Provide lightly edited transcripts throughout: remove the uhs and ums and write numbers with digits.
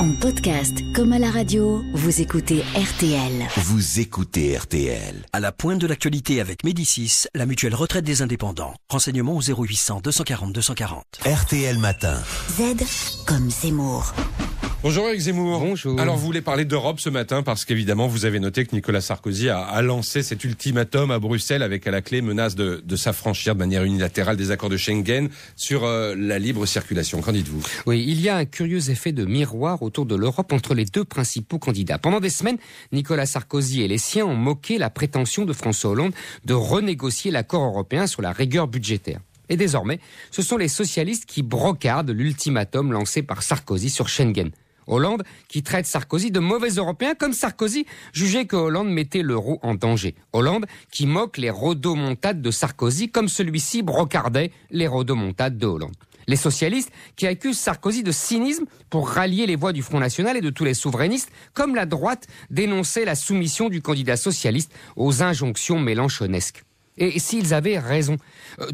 En podcast comme à la radio, vous écoutez RTL. Vous écoutez RTL. À la pointe de l'actualité avec Médicis, la mutuelle retraite des indépendants. Renseignements au 0800 240 240. RTL Matin. Z comme Zemmour. Bonjour Eric Zemmour. Bonjour. Alors vous voulez parler d'Europe ce matin parce qu'évidemment vous avez noté que Nicolas Sarkozy a lancé cet ultimatum à Bruxelles avec à la clé menace de s'affranchir de manière unilatérale des accords de Schengen sur la libre circulation. Qu'en dites-vous ? Oui, il y a un curieux effet de miroir autour de l'Europe entre les deux principaux candidats. Pendant des semaines, Nicolas Sarkozy et les siens ont moqué la prétention de François Hollande de renégocier l'accord européen sur la rigueur budgétaire. Et désormais, ce sont les socialistes qui brocardent l'ultimatum lancé par Sarkozy sur Schengen. Hollande qui traite Sarkozy de mauvais Européen comme Sarkozy jugeait que Hollande mettait l'euro en danger. Hollande qui moque les rodomontades de Sarkozy comme celui-ci brocardait les rodomontades de Hollande. Les socialistes qui accusent Sarkozy de cynisme pour rallier les voix du Front National et de tous les souverainistes, comme la droite dénonçait la soumission du candidat socialiste aux injonctions mélenchonesques. Et s'ils avaient raison,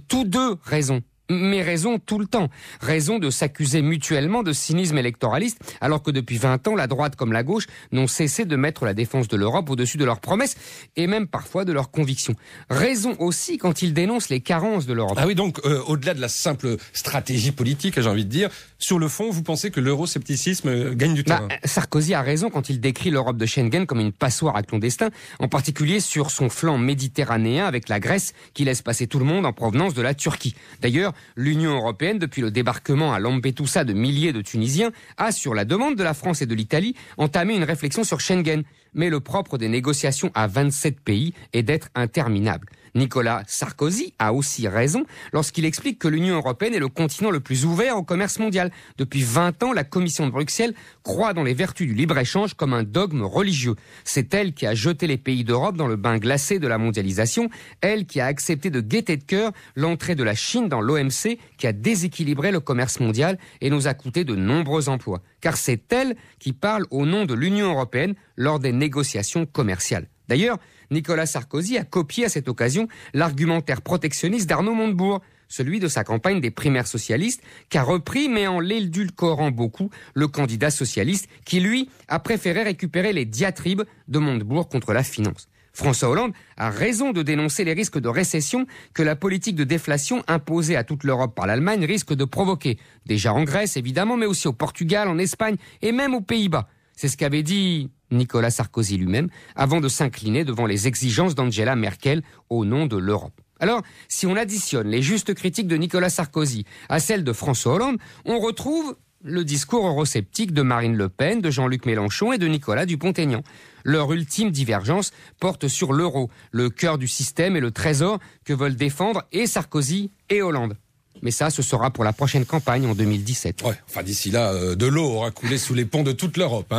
tous deux raison, mais raison tout le temps. Raison de s'accuser mutuellement de cynisme électoraliste, alors que depuis 20 ans, la droite comme la gauche n'ont cessé de mettre la défense de l'Europe au-dessus de leurs promesses, et même parfois de leurs convictions. Raison aussi quand ils dénoncent les carences de l'Europe. Ah oui, donc au-delà de la simple stratégie politique, j'ai envie de dire, sur le fond, vous pensez que l'euroscepticisme gagne du terrain ? Sarkozy a raison quand il décrit l'Europe de Schengen comme une passoire à clandestins, en particulier sur son flanc méditerranéen avec la Grèce qui laisse passer tout le monde en provenance de la Turquie. D'ailleurs, l'Union européenne, depuis le débarquement à Lampedusa de milliers de Tunisiens, a, sur la demande de la France et de l'Italie, entamé une réflexion sur Schengen. Mais le propre des négociations à 27 pays est d'être interminable. Nicolas Sarkozy a aussi raison lorsqu'il explique que l'Union européenne est le continent le plus ouvert au commerce mondial. Depuis 20 ans, la Commission de Bruxelles croit dans les vertus du libre-échange comme un dogme religieux. C'est elle qui a jeté les pays d'Europe dans le bain glacé de la mondialisation, elle qui a accepté de gaieté de cœur l'entrée de la Chine dans l'OMC qui a déséquilibré le commerce mondial et nous a coûté de nombreux emplois. Car c'est elle qui parle au nom de l'Union européenne lors des négociations commerciales. D'ailleurs, Nicolas Sarkozy a copié à cette occasion l'argumentaire protectionniste d'Arnaud Montebourg, celui de sa campagne des primaires socialistes, qu'a repris, mais en l'édulcorant beaucoup, le candidat socialiste qui, lui, a préféré récupérer les diatribes de Montebourg contre la finance. François Hollande a raison de dénoncer les risques de récession que la politique de déflation imposée à toute l'Europe par l'Allemagne risque de provoquer. Déjà en Grèce, évidemment, mais aussi au Portugal, en Espagne et même aux Pays-Bas. C'est ce qu'avait dit Nicolas Sarkozy lui-même avant de s'incliner devant les exigences d'Angela Merkel au nom de l'Europe. Alors, si on additionne les justes critiques de Nicolas Sarkozy à celles de François Hollande, on retrouve le discours eurosceptique de Marine Le Pen, de Jean-Luc Mélenchon et de Nicolas Dupont-Aignan. Leur ultime divergence porte sur l'euro, le cœur du système et le trésor que veulent défendre et Sarkozy et Hollande. Mais ça, ce sera pour la prochaine campagne en 2017. Ouais, enfin d'ici là, de l'eau aura coulé sous les ponts de toute l'Europe,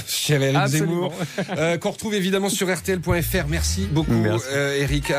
cher Eric Zemmour, qu'on retrouve évidemment sur rtl.fr. Merci beaucoup, Eric.